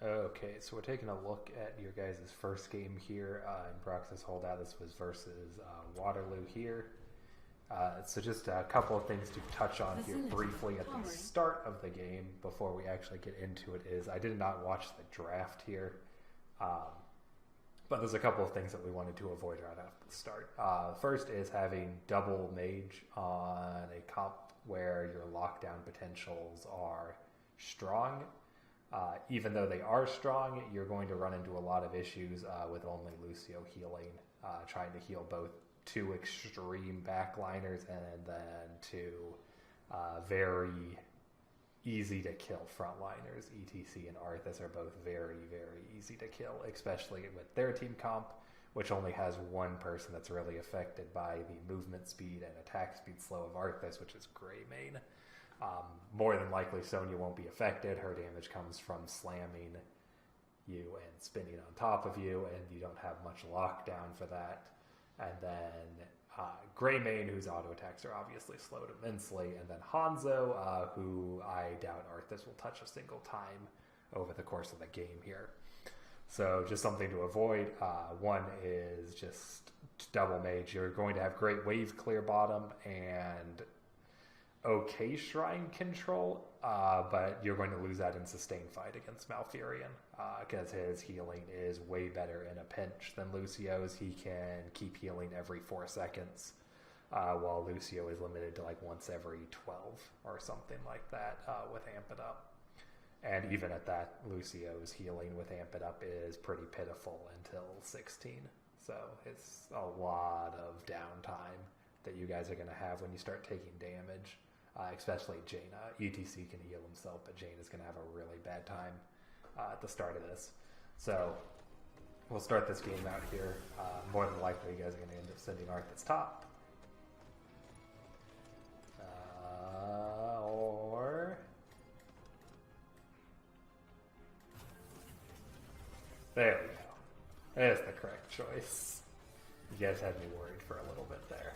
Okay, so we're taking a look at your guys' first game here in Braxis Holdout. This was versus Waterloo here. So just a couple of things to touch on here briefly at the start of the game before we actually get into it is I did not watch the draft here. But there's a couple of things that we wanted to avoid right off the start. First is having double mage on a comp where your lockdown potentials are strong. Even though they are strong, you're going to run into a lot of issues with only Lucio healing, trying to heal both two extreme backliners and then two very easy to kill frontliners. ETC and Arthas are both very, very easy to kill, especially with their team comp, which only has one person that's really affected by the movement speed and attack speed slow of Arthas, which is Greymane. More than likely, Sonya won't be affected. Her damage comes from slamming you and spinning on top of you, and you don't have much lockdown for that. And then Greymane, whose auto attacks are obviously slowed immensely, and then Hanzo, who I doubt Arthas will touch a single time over the course of the game here. So just something to avoid. One is just double mage. You're going to have great wave clear bottom and okay shrine control, but you're going to lose that in sustained fight against Malfurion because his healing is way better in a pinch than Lucio's. He can keep healing every 4 seconds, while Lucio is limited to like once every 12 or something like that with Amp It Up. And even at that, Lucio's healing with Amp It Up is pretty pitiful until 16. So it's a lot of downtime that you guys are going to have when you start taking damage. Especially Jaina. ETC can heal himself, but Jaina's going to have a really bad time at the start of this. So we'll start this game out here. More than likely, you guys are going to end up sending Arthas top. Or... There we go. There's the correct choice. You guys had me worried for a little bit there.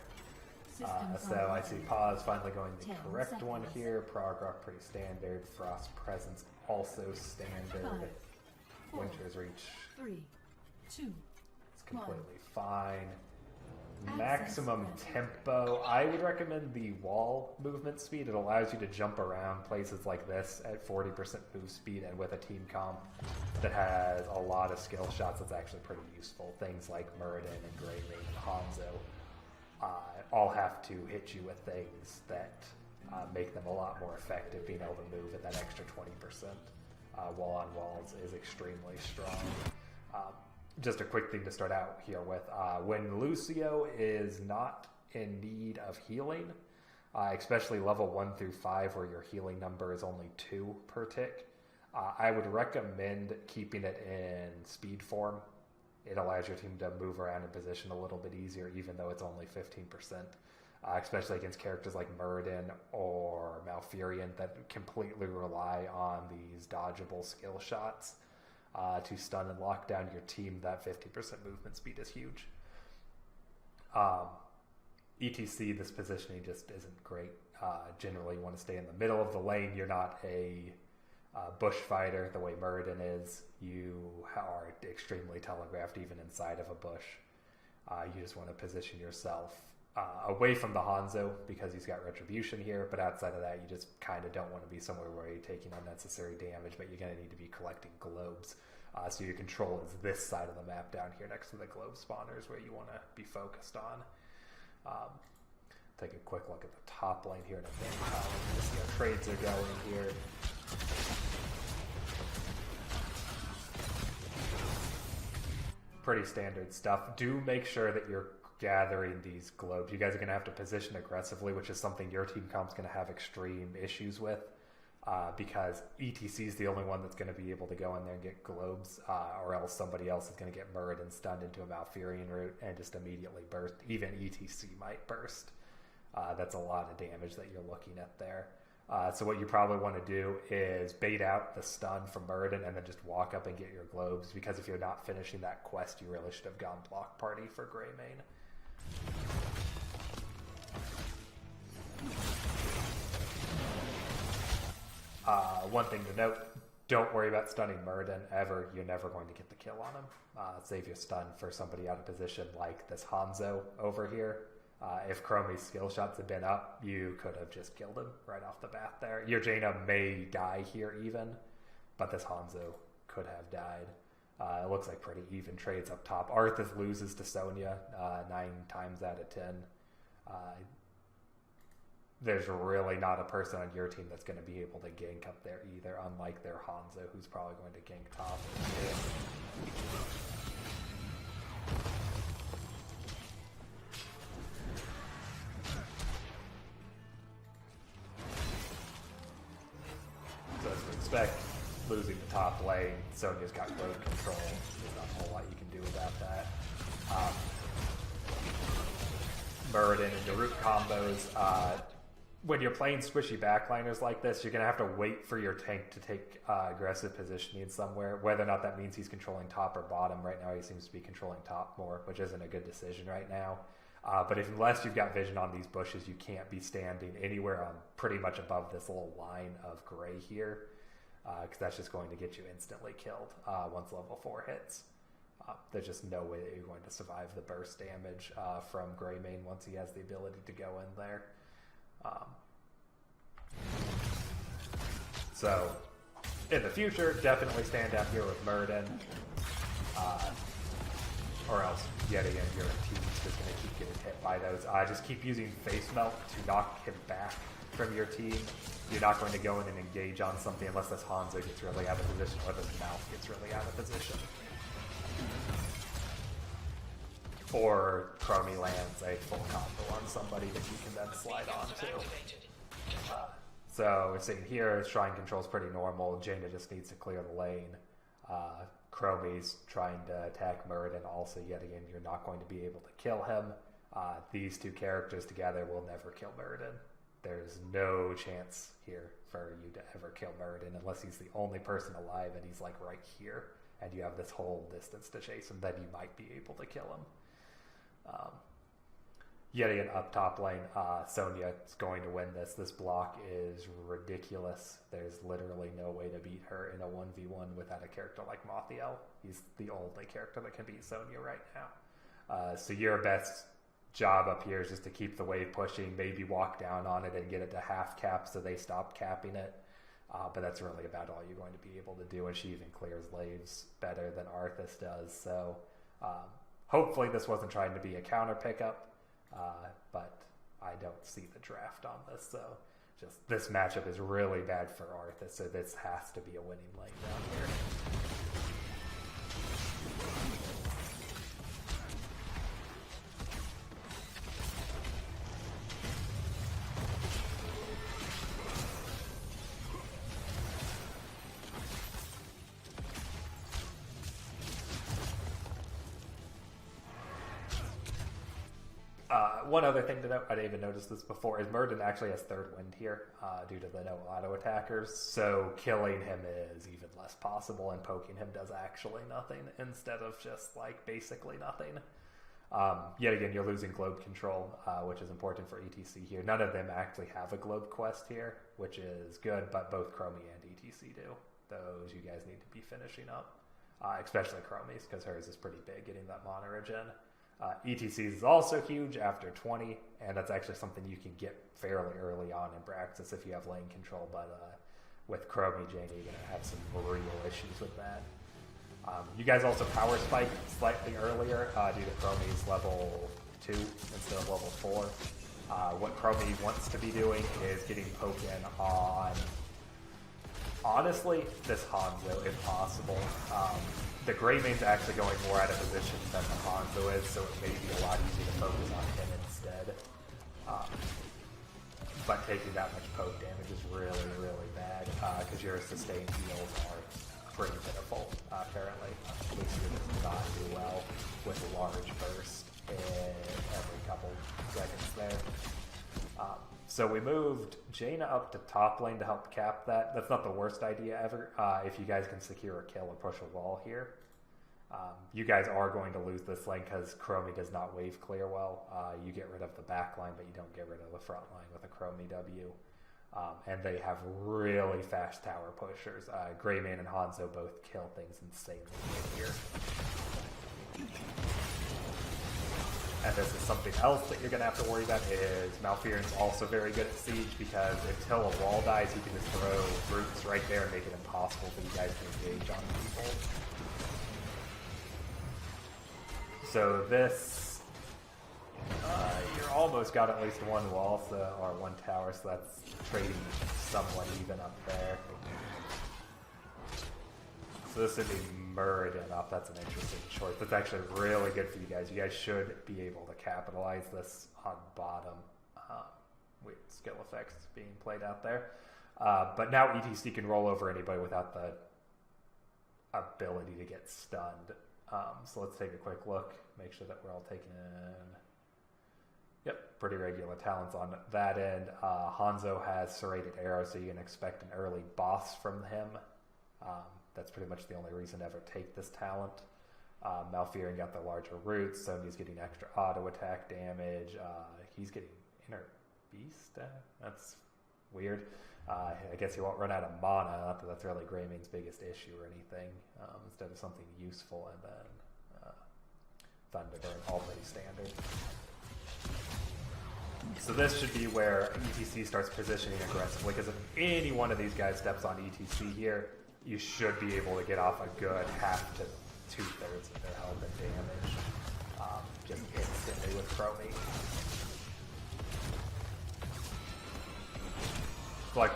So I see Pause finally going the correct one here. Prog Rock pretty standard. Frost Presence also standard. Winter's Reach 3, 2, it's completely fine. Maximum tempo. I would recommend the wall movement speed. It allows you to jump around places like this at 40% move speed, and with a team comp that has a lot of skill shots, that's actually pretty useful. Things like Muradin and Greymane and Hanzo all have to hit you with things that make them a lot more effective. Being able to move at that extra 20% wall on walls is extremely strong. Just a quick thing to start out here with. When Lucio is not in need of healing, especially level 1 through 5 where your healing number is only 2 per tick, I would recommend keeping it in speed form. It allows your team to move around in position a little bit easier, even though it's only 15%, especially against characters like Muradin or Malfurion that completely rely on these dodgeable skill shots to stun and lock down your team. That 50% movement speed is huge. ETC, this positioning just isn't great. Generally, you want to stay in the middle of the lane. You're not a bush fighter the way Muradin is. You are extremely telegraphed even inside of a bush. You just want to position yourself away from the Hanzo because he's got retribution here, but outside of that you just kind of don't want to be somewhere where you're taking unnecessary damage, but you're going to need to be collecting globes. So your control is this side of the map down here next to the globe spawners where you want to be focused on. Take a quick look at the top lane here in a bit. Just, trades are going here. Pretty standard stuff. Do make sure that you're gathering these globes. You guys are going to have to position aggressively, which is something your team comp's going to have extreme issues with because ETC is the only one that's going to be able to go in there and get globes, or else somebody else is going to get Muradin stunned into a Malfurion route and just immediately burst. Even ETC might burst. That's a lot of damage that you're looking at there. So what you probably want to do is bait out the stun from Muradin and then just walk up and get your globes, because if you're not finishing that quest, you really should have gone block party for Greymane. One thing to note, Don't worry about stunning Muradin ever. You're never going to get the kill on him. Save your stun for somebody out of position like this Hanzo over here. If Chromie's skill shots had been up, you could have just killed him right off the bat there. Your Jaina may die here even, but this Hanzo could have died. It looks like pretty even trades up top. Arthas loses to Sonya 9 times out of 10. There's really not a person on your team that's going to be able to gank up there either, unlike their Hanzo, who's probably going to gank top. So as we expect, losing the top lane, Sonya's got road control. There's not a whole lot you can do about that. Muradin and Daruk combos. When you're playing squishy backliners like this, you're going to have to wait for your tank to take aggressive positioning somewhere. Whether or not that means he's controlling top or bottom. Right now he seems to be controlling top more, which isn't a good decision right now. But unless you've got vision on these bushes, you can't be standing anywhere on pretty much above this little line of gray here. Because that's just going to get you instantly killed once level 4 hits. There's just no way that you're going to survive the burst damage from Greymane once he has the ability to go in there. So, in the future, definitely stand out here with Muradin. Or else, yet again, your team's just going to keep getting hit by those. Just keep using Face Melt to knock him back from your team. You're not going to go in and engage on something unless this Hanzo gets really out of position or this Mouth gets really out of position. Or Chromie lands a full combo on somebody that you can then slide on to. So we're seeing here, Shrine control's pretty normal. Jaina just needs to clear the lane. Chromie's trying to attack Muradin also. Yet again, you're not going to be able to kill him. These two characters together will never kill Muradin. There's no chance here for you to ever kill Muradin unless he's the only person alive and he's like right here. And you have this whole distance to chase him, then you might be able to kill him. Yet again, up top lane, Sonya is going to win this. This block is ridiculous. There's literally no way to beat her in a 1v1 without a character like Mothiel. He's the only character that can beat Sonya right now. So your best job up here is just to keep the wave pushing, maybe walk down on it and get it to half cap so they stop capping it. But that's really about all you're going to be able to do, and she even clears laves better than Arthas does. So hopefully this wasn't trying to be a counter pickup, but I don't see the draft on this. So just this matchup is really bad for Arthas, so this has to be a winning lane down here. One other thing to note, I didn't even notice this before, is Muradin actually has third wind here due to the no auto attackers, so killing him is even less possible, and poking him does actually nothing instead of just like basically nothing. Yet again, you're losing globe control, which is important for ETC here. None of them actually have a globe quest here, which is good, but both Chromie and ETC do. Those you guys need to be finishing up, especially Chromie's, because hers is pretty big, getting that mana regen. ETC's is also huge after 20, and that's actually something you can get fairly early on in Braxis if you have lane control, but with Chromie, Jaina, you're going to have some real issues with that. You guys also power spike slightly earlier due to Chromie's level 2 instead of level 4. What Chromie wants to be doing is getting poked in on, honestly, this Hanzo if possible. The Greymane's actually going more out of position than the Hanzo is, so it may be a lot easier to focus on him instead. But taking that much poke damage is really, really bad, because your sustained heals are pretty pitiful, currently. Lucia does not do well with a large burst every couple seconds there. So we moved Jaina up to top lane to help cap that. That's not the worst idea ever, if you guys can secure a kill or push a wall here. You guys are going to lose this lane because Chromie does not wave clear well. You get rid of the back line, but you don't get rid of the front line with a Chromie W. And they have really fast tower pushers. Greymane and Hanzo both kill things insanely here. And this is something else that you're going to have to worry about is Malfearon's also very good at siege because until a wall dies, he can just throw brutes right there and make it impossible for you guys to engage on people. So this, you're almost got at least one wall, or one tower, so that's trading somewhat even up there. So this would be Muradin up. That's an interesting choice. That's actually really good for you guys. You guys should be able to capitalize this on bottom. With skill effects being played out there. But now ETC can roll over anybody without the ability to get stunned. So let's take a quick look. Make sure that we're all taking in... Yep, pretty regular talents on that end. Hanzo has serrated arrows, so you can expect an early boss from him. That's pretty much the only reason to ever take this talent. Malfearon got the larger roots, Sonya's getting extra auto attack damage. He's getting inner beast. That's weird. I guess he won't run out of mana. Not that that's really Greymane's biggest issue or anything. Instead of something useful, and then Thunderburn, all pretty standard. So this should be where ETC starts positioning aggressively, because if any one of these guys steps on ETC here, you should be able to get off a good half to 2/3 of their health and damage just instantly with Chromie. Like,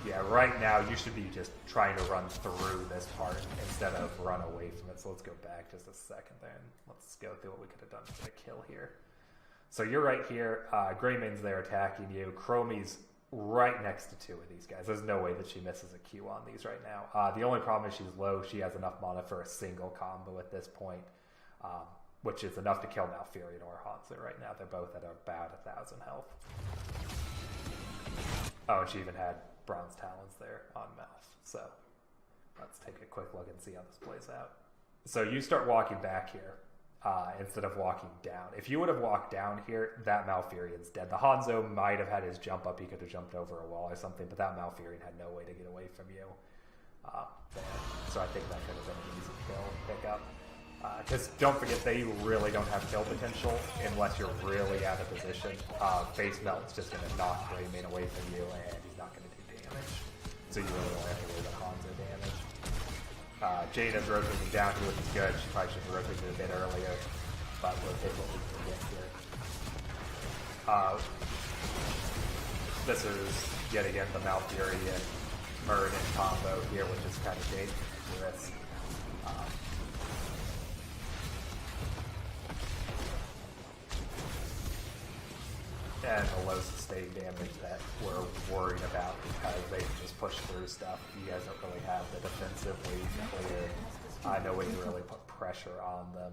yeah, right now you should be just trying to run through this part instead of run away from it. So let's go back just a second then. Let's go through what we could have done to get a kill here. So you're right here. Greymane's there attacking you. Chromie's right next to two of these guys. There's no way that she misses a Q on these right now. The only problem is she's low. She has enough mana for a single combo at this point, which is enough to kill Malfearon or Hanzo right now. They're both at about 1,000 health. Oh, and she even had Bronze Talons there on Malf. So let's take a quick look and see how this plays out. So you start walking back here. Instead of walking down. If you would have walked down here, that Malfearion's dead. The Hanzo might have had his jump up. He could have jumped over a wall or something, but that Malfearion had no way to get away from you. So I think that could have been an easy kill pick up. Because don't forget, they really don't have kill potential unless you're really out of position. Face Melt's just going to knock Greymane away from you, and he's not going to do damage. So you really only have to worry about Hanzo damage. Jada's rotating down here, which is good. She probably should have rotated a bit earlier, but we'll take what we can get here. This is, yet again, the Malfearion Muradin combo here, which is kind of dangerous. And the low sustained damage that we're worried about because they can just push through stuff. You guys don't really have the defensively clear. No way to really put pressure on them.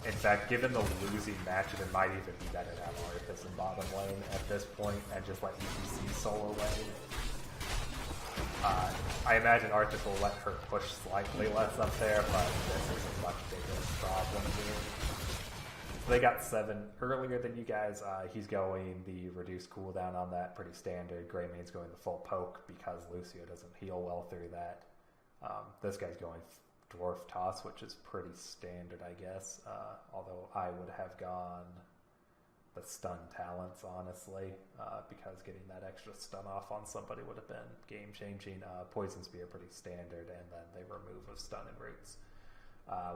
In fact, given the losing matchup, it might even be better to have Arthas in bottom lane at this point and just let ETC solo lane. I imagine Arthas will let her push slightly less up there, but this is a much bigger problem here. They got 7 earlier than you guys. He's going the reduced cooldown on that, pretty standard. Greymane's going the full poke because Lucio doesn't heal well through that. This guy's going Dwarf Toss, which is pretty standard, I guess. Although I would have gone the stun talents, honestly, because getting that extra stun off on somebody would have been game-changing. Poison Spear, pretty standard, and then they remove of stun and roots,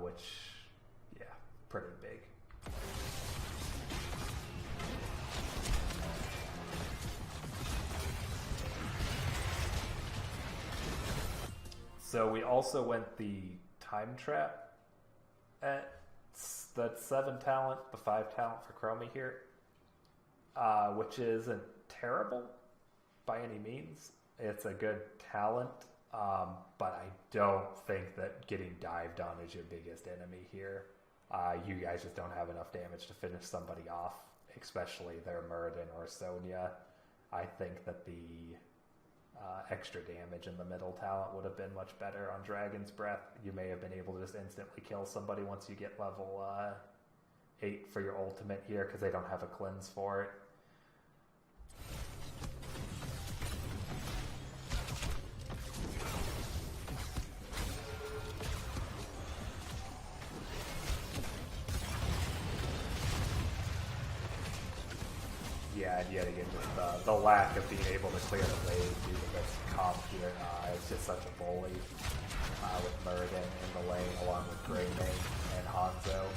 which, yeah, pretty big. So we also went the time trap at that 7 talent, the 5 talent for Chromie here, which isn't terrible by any means. It's a good talent, but I don't think that getting dived on is your biggest enemy here. You guys just don't have enough damage to finish somebody off, especially their Muradin or Sonya. I think that the extra damage in the middle talent would have been much better on Dragon's Breath. You may have been able to just instantly kill somebody once you get level 8 for your ultimate here, because they don't have a cleanse for it. Yeah, and yet again, just the lack of being able to clear the wave due to this comp here, it's just such a bully with Muradin in the lane along with Greymane and Hanzo.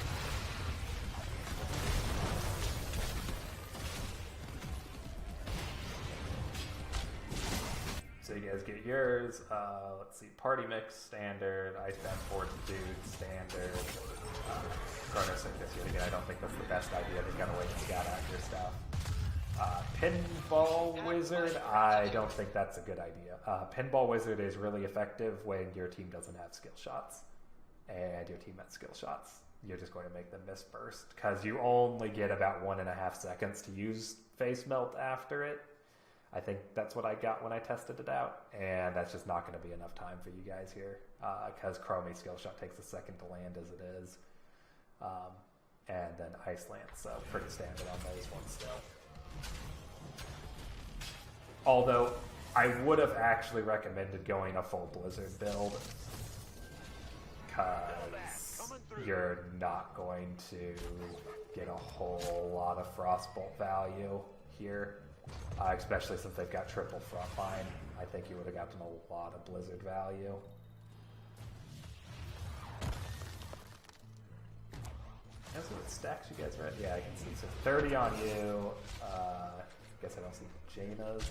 So you guys get yours. Let's see, Party Mix, Standard, Icebound Fortitude, Standard, Chrono Circus. Yet again, I don't think that's the best idea. They gotta wait and scout out your stuff. Pinball Wizard, I don't think that's a good idea. Pinball Wizard is really effective when your team doesn't have skill shots. And your team has skill shots. You're just going to make them miss burst. Because you only get about 1.5 seconds to use Face Melt after it. I think that's what I got when I tested it out. And that's just not going to be enough time for you guys here. Because Chromie skill shot takes a second to land as it is. And then Ice Lance, so pretty standard on those ones still. Although, I would have actually recommended going a full Blizzard build, because you're not going to get a whole lot of Frostbolt value here, especially since they've got triple frontline. I think you would have gotten a lot of Blizzard value. That's what stacks you guys read. Yeah, I can see. So 30 on you. Guess I don't see Jaina's.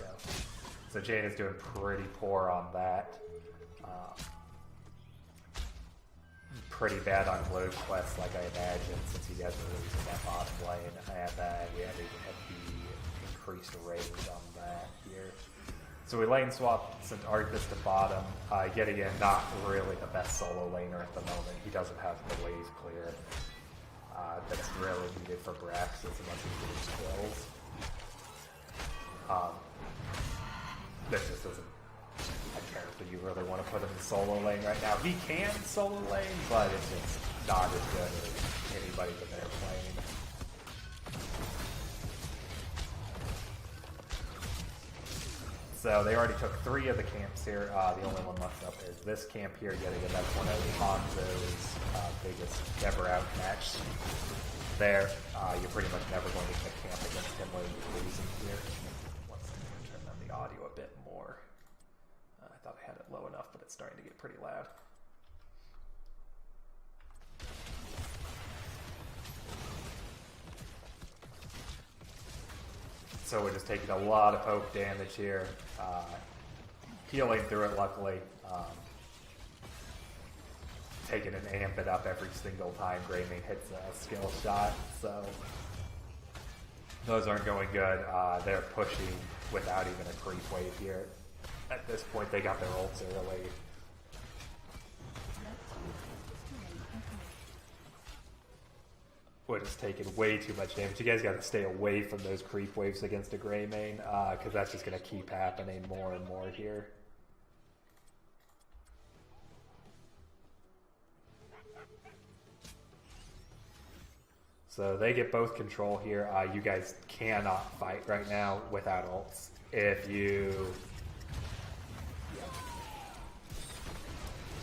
So Jaina's doing pretty poor on that. Pretty bad on load quests, like I imagined, since you guys were losing that bottom lane, and we had the increased range on that here. So we lane swapped sent Arthas to bottom. Yet again, not really the best solo laner at the moment. He doesn't have the wave clear. That's really needed for Braxis unless he gets skills. This just isn't a character you really want to put in the solo lane right now. He can solo lane, but it's just not as good as anybody that they're playing. So they already took 3 of the camps here. The only one left up there is this camp here. Yet again, that's one of Hanzo's biggest ever outmatch. There, you're pretty much never going to get a camp against him while you're losing here. Let's turn on the audio a bit more. I thought I had it low enough, but it's starting to get pretty loud. So we're just taking a lot of poke damage here. Healing through it, luckily. Taking an ambit up every single time Greymane hits a skill shot. So those aren't going good. They're pushing without even a creep wave here. At this point, they got their ults early. We're just taking way too much damage. You guys got to stay away from those creep waves against a Greymane, because that's just going to keep happening more and more here. So they get both control here. You guys cannot fight right now without ults. If you...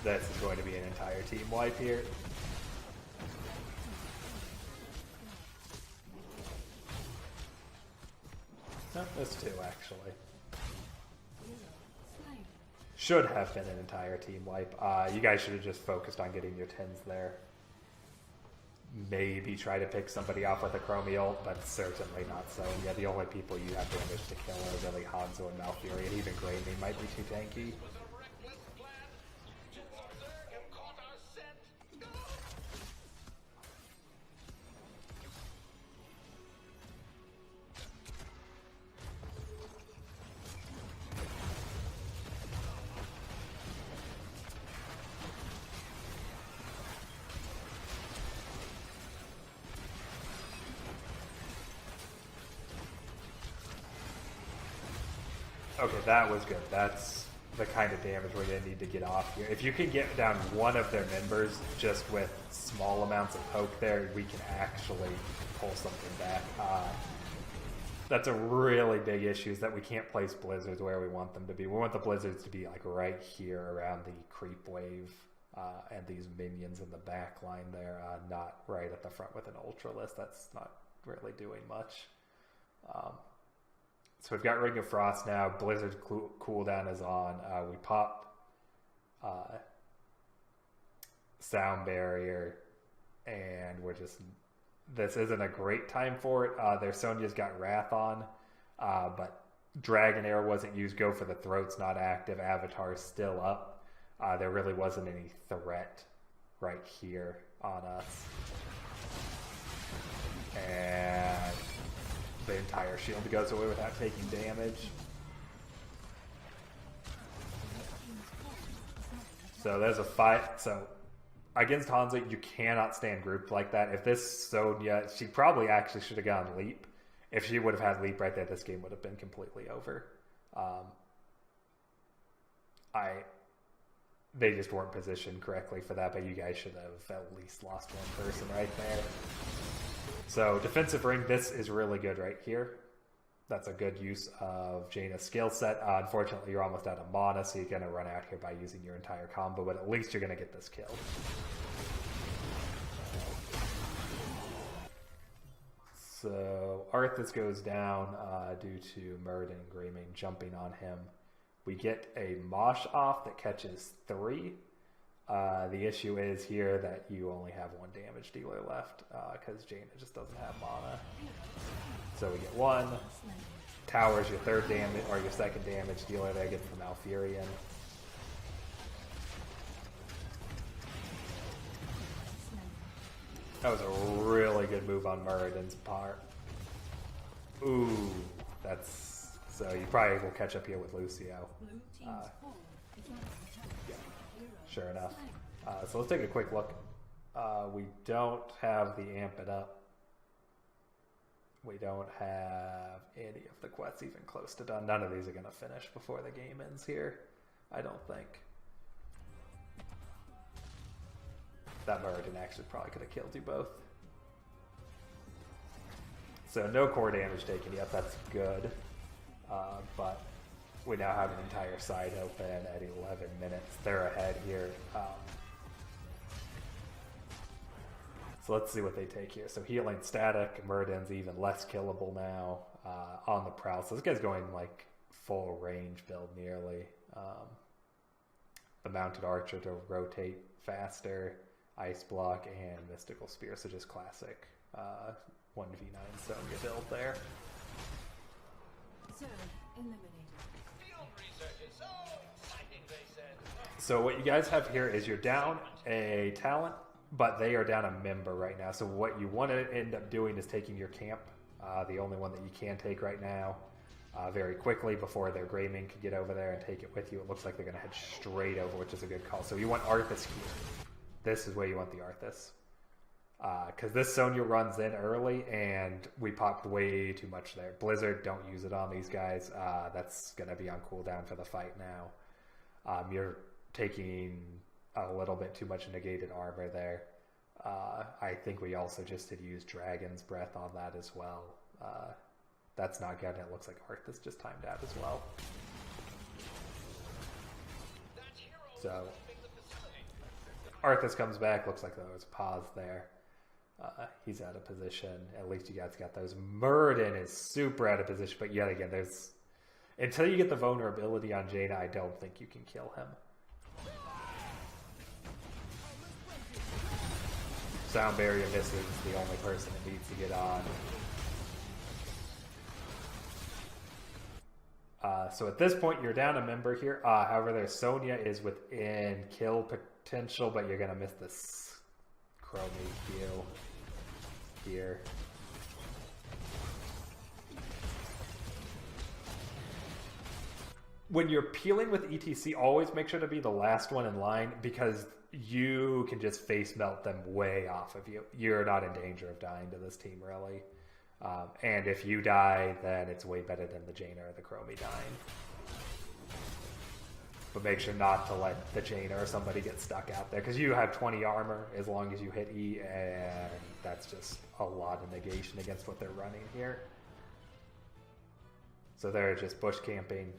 This is going to be an entire team wipe here. No, there's 2 actually. Should have been an entire team wipe. You guys should have just focused on getting your 10s there. Maybe try to pick somebody off with a Chromie ult, but certainly not so. Yeah, the only people you have damage to kill are really Hanzo and Malfurion. Even Greymane might be too tanky. Okay, that was good. That's the kind of damage we're going to need to get off here. If you can get down one of their members just with small amounts of poke there, we can actually pull something back. That's a really big issue, is that we can't place blizzards where we want them to be. We want the blizzards to be like right here around the creep wave and these minions in the back line there, not right at the front with an Ultralisk. That's not really doing much. So we've got Ring of Frost now. Blizzard cooldown is on. We pop Sound Barrier, and we're just... This isn't a great time for it. Their Sonya's got Wrath on, but Dragonair wasn't used. Go for the Throat's not active. Avatar's still up. There really wasn't any threat right here on us. And the entire shield goes away without taking damage. So there's a fight. So against Hanzo, you cannot stand grouped like that. If this Sonya, she probably actually should have gone Leap. If she would have had Leap right there, this game would have been completely over. They just weren't positioned correctly for that, but you guys should have at least lost one person right there. So defensive ring, this is really good right here. That's a good use of Jaina's skill set. Unfortunately, you're almost out of mana, so you're going to run out here by using your entire combo, but at least you're going to get this kill. So Arthas goes down due to Muradin Greymane jumping on him. We get a Mosh off that catches 3. The issue is here that you only have 1 damage dealer left because Jaina just doesn't have mana. So we get 1. Tower's your 3rd damage or your 2nd damage dealer there, get from Malfurion. That was a really good move on Muradin's part. Ooh, that's... So you probably will catch up here with Lucio. Yeah, sure enough. So let's take a quick look. We don't have the Amp It Up. We don't have any of the quests even close to done. None of these are going to finish before the game ends here, I don't think. That Muradin actually probably could have killed you both. So no core damage taken yet, that's good. But we now have an entire side open at 11 minutes. They're ahead here. So let's see what they take here. So healing static, Muradin's even less killable now on the prowl. So this guy's going like full range build nearly. The mounted archer to rotate faster, ice block, and mystical spear. So just classic 1v9 Sonya build there. So what you guys have here is you're down a talent, but they are down a member right now. So what you want to end up doing is taking your camp, the only one that you can take right now, very quickly before their Greymane could get over there and take it with you. It looks like they're going to head straight over, which is a good call. So you want Arthas here. This is where you want the Arthas. Because this Sonya runs in early, and we popped way too much there. Blizzard, don't use it on these guys. That's going to be on cooldown for the fight now. You're taking a little bit too much negated armor there. I think we also just did use Dragon's Breath on that as well. That's not good. It looks like Arthas just timed out as well. So Arthas comes back. Looks like there was a pause there. He's out of position. At least you guys got those. Muradin is super out of position, but yet again, there's... Until you get the vulnerability on Jaina, I don't think you can kill him. Sound Barrier misses, the only person that needs to get on. So at this point, you're down a member here. However, their Sonya is within kill potential, but you're going to miss this Chromie heal here. When you're peeling with ETC, always make sure to be the last one in line, because you can just face melt them way off of you. You're not in danger of dying to this team, really. And if you die, then it's way better than the Jaina or the Chromie dying. But make sure not to let the Jaina or somebody get stuck out there, because you have 20 armor as long as you hit E, and that's just a lot of negation against what they're running here. So they're just bush camping.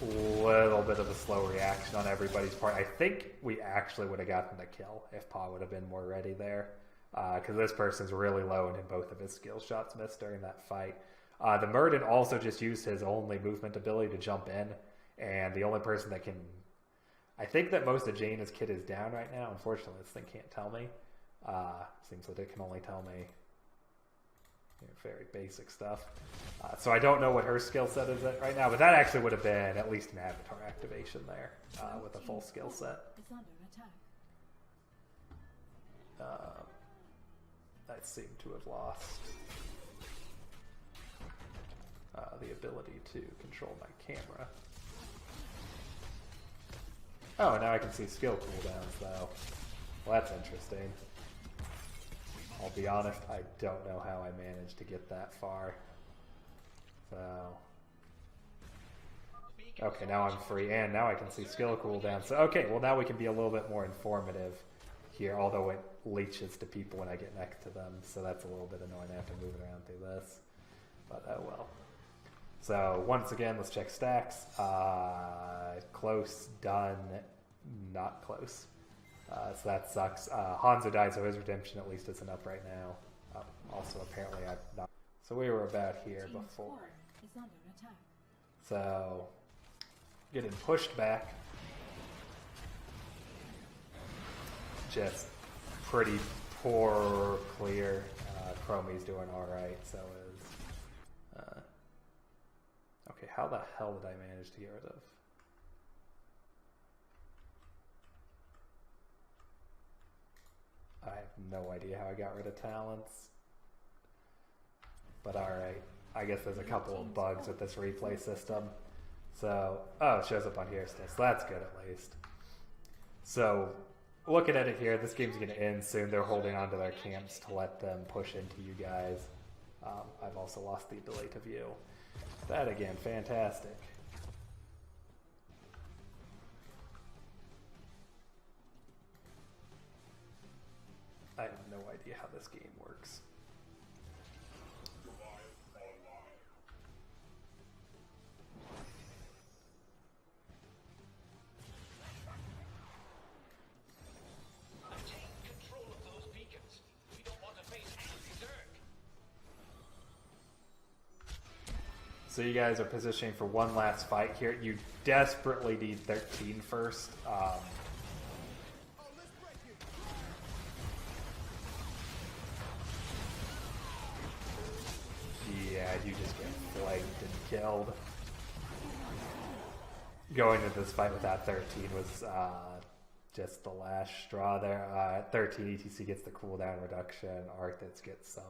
Little bit of a slow reaction on everybody's part. I think we actually would have gotten the kill if Pa would have been more ready there. because this person's really low and both of his skill shots missed during that fight. The Murden also just used his only movement ability to jump in, and the only person that can... I think that most of Jaina's kit is down right now. Unfortunately, this thing can't tell me. Seems that it can only tell me very basic stuff. So I don't know what her skill set is at right now, but that actually would have been at least an avatar activation there with a full skill set. I seem to have lost the ability to control my camera. Oh, now I can see skill cooldowns though. Well, that's interesting. I'll be honest, I don't know how I managed to get that far. So... Okay, now I'm free, and now I can see skill cooldown. So, okay, well now we can be a little bit more informative here, although it leeches to people when I get next to them, so that's a little bit annoying. I have to move it around through this. But oh well. So, once again, let's check stacks. Close, done, not close. So that sucks. Hanzo died, so his redemption at least isn't up right now. Also, apparently, I've not. So we were about here before. So, getting pushed back. Just pretty poor clear. Chromie's doing alright, so is... okay, how the hell did I manage to get rid of... I have no idea how I got rid of talents. But alright. I guess there's a couple of bugs with this replay system. So, oh, it shows up on here still. So that's good at least. So, looking at it here, this game's going to end soon. They're holding on to their camps to let them push into you guys. I've also lost the ability to view. That again, fantastic. I have no idea how this game works. So you guys are positioning for one last fight here. You desperately need 13 first. Yeah, you just get flanked and killed. Going into this fight without 13 was just the last straw there. At 13, ETC gets the cooldown reduction. Arthas gets some...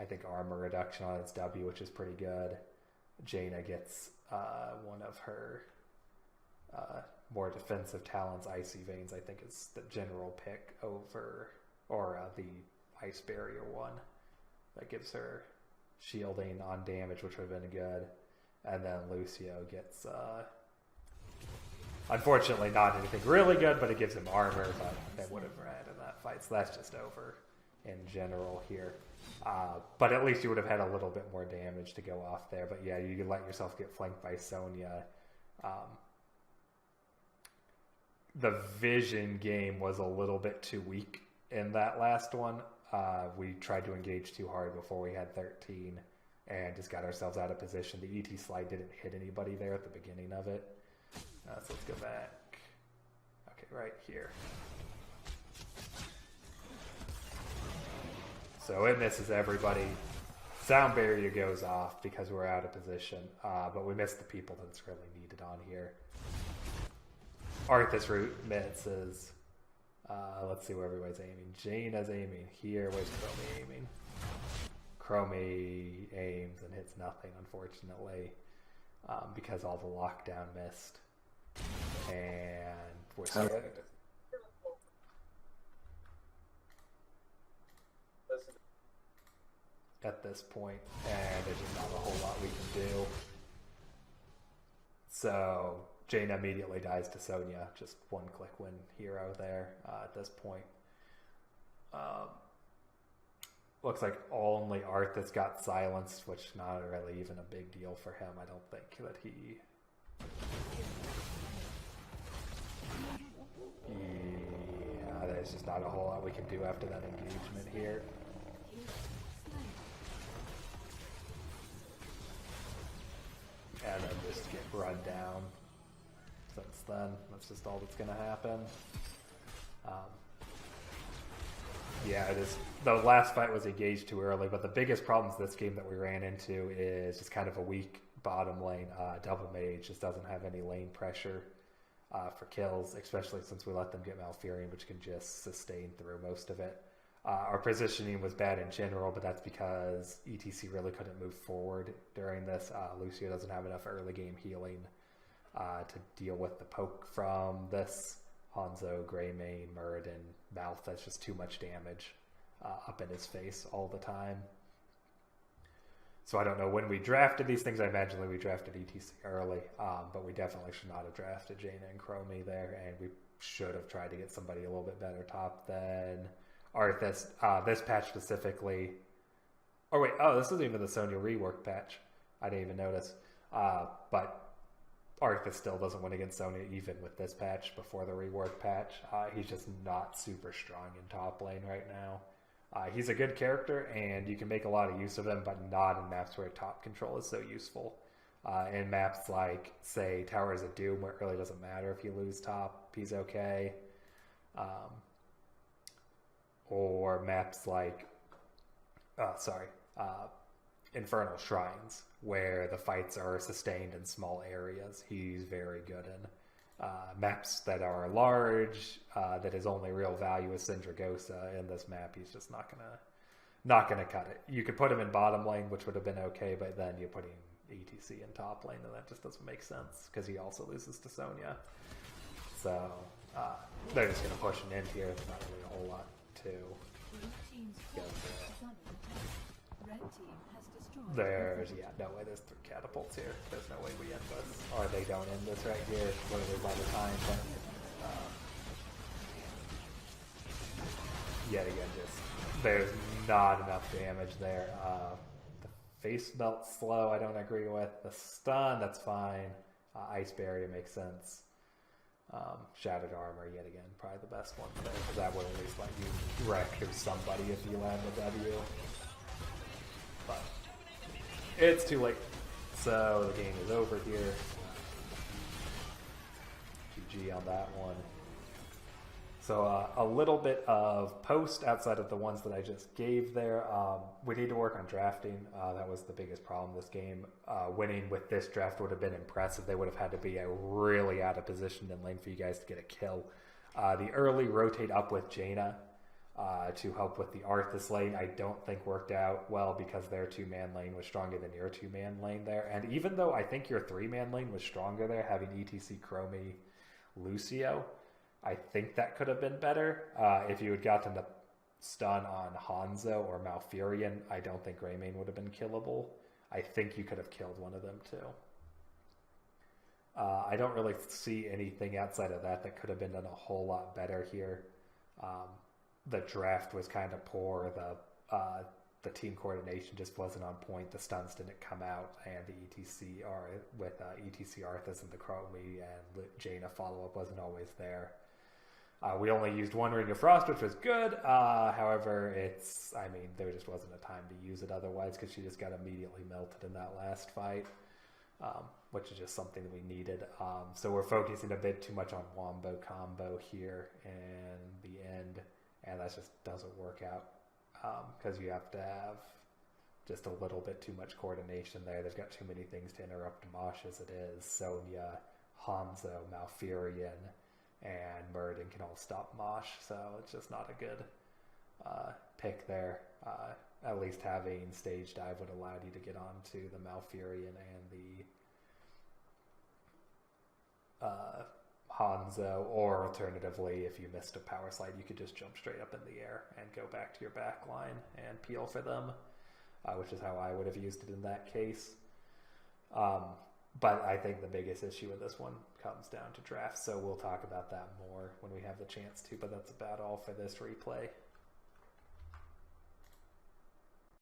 I think armor reduction on its W, which is pretty good. Jaina gets one of her more defensive talents, Icy Veins, I think is the general pick over, or the Ice Barrier one. That gives her shielding on damage, which would have been good. And then Lucio gets, unfortunately not anything really good, but it gives him armor, but they would have ran in that fight, so that's just over in general here. But at least you would have had a little bit more damage to go off there. But yeah, you could let yourself get flanked by Sonya. The vision game was a little bit too weak in that last one. We tried to engage too hard before we had 13 and just got ourselves out of position. The ET slide didn't hit anybody there at the beginning of it. So let's go back. Okay, right here. So it misses everybody. Sound barrier goes off because we're out of position, but we missed the people that's really needed on here. Arthas route misses. Let's see where everybody's aiming. Jaina's aiming here. Where's Chromie aiming? Chromie aims and hits nothing, unfortunately, because all the lockdown missed. And we're scared. At this point, and there's just not a whole lot we can do. So Jaina immediately dies to Sonya. Just one click win hero there at this point. Looks like only Arthas got silenced, which not really even a big deal for him. I don't think that he... Yeah, there's just not a whole lot we can do after that engagement here. And then just get run down. Since then, that's just all that's going to happen. Yeah, it is. The last fight was engaged too early, but the biggest problems this game that we ran into is just kind of a weak bottom lane. Double Mage just doesn't have any lane pressure for kills, especially since we let them get Malfurion, which can just sustain through most of it. Our positioning was bad in general, but that's because ETC really couldn't move forward during this. Lucio doesn't have enough early game healing to deal with the poke from this. Hanzo, Greymane, Muradin, Mouth, that's just too much damage up in his face all the time. So I don't know when we drafted these things. I imagine we drafted ETC early, but we definitely should not have drafted Jaina and Chromie there, and we should have tried to get somebody a little bit better top than Arthas. This patch specifically... this isn't even the Sonya rework patch. I didn't even notice. But Arthas still doesn't win against Sonya even with this patch before the rework patch. He's just not super strong in top lane right now. He's a good character, and you can make a lot of use of him, but not in maps where top control is so useful. In maps like, say, Towers of Doom, where it really doesn't matter if you lose top, he's okay. Or maps like, Infernal Shrines, where the fights are sustained in small areas. He's very good in. Maps that are large, that his only real value is Syndragosa. In this map, he's just not gonna cut it. You could put him in bottom lane, which would have been okay, but then you're putting ETC in top lane, and that just doesn't make sense, because he also loses to Sonya. So, they're just gonna push an end here. There's not really a whole lot to go through. There's, no way there's 3 catapults here. There's no way we end this. Or they don't end this right here, literally by the time. But, yet again, there's not enough damage there. The face melt slow, I don't agree with. The stun, that's fine. Ice barrier makes sense. Shattered armor, yet again, probably the best one there, because that would at least let you wreck through somebody if you land the W. But it's too late. So the game is over here. GG on that one. So a little bit of post outside of the ones that I just gave there. We need to work on drafting. That was the biggest problem this game. Winning with this draft would have been impressive. They would have had to be really out of position in lane for you guys to get a kill. The early rotate up with Jaina to help with the Arthas lane, I don't think worked out well, because their 2-man lane was stronger than your 2-man lane there. And even though I think your 3-man lane was stronger there, having ETC, Chromie, Lucio, I think that could have been better. If you had gotten the stun on Hanzo or Malfurion, I don't think Greymane would have been killable. I think you could have killed one of them too. I don't really see anything outside of that could have been done a whole lot better here. The draft was kind of poor. The team coordination just wasn't on point. The stuns didn't come out, and the ETC Arthas and the Chromie and Jaina follow-up wasn't always there. We only used 1 Ring of Frost, which was good. However, there just wasn't a time to use it otherwise, because she just got immediately melted in that last fight, which is just something that we needed. So we're focusing a bit too much on Wombo combo here in the end, and that just doesn't work out, because you have to have just a little bit too much coordination there. They've got too many things to interrupt Mosh as it is. Sonya, Hanzo, Malfurion, and Muradin can all stop Mosh, so it's just not a good pick there. At least having Stage Dive would allow you to get onto the Malfurion and the Hanzo, or alternatively, if you missed a power slide, you could just jump straight up in the air and go back to your back line and peel for them, which is how I would have used it in that case. But I think the biggest issue with this one comes down to drafts, so we'll talk about that more when we have the chance to, but that's about all for this replay.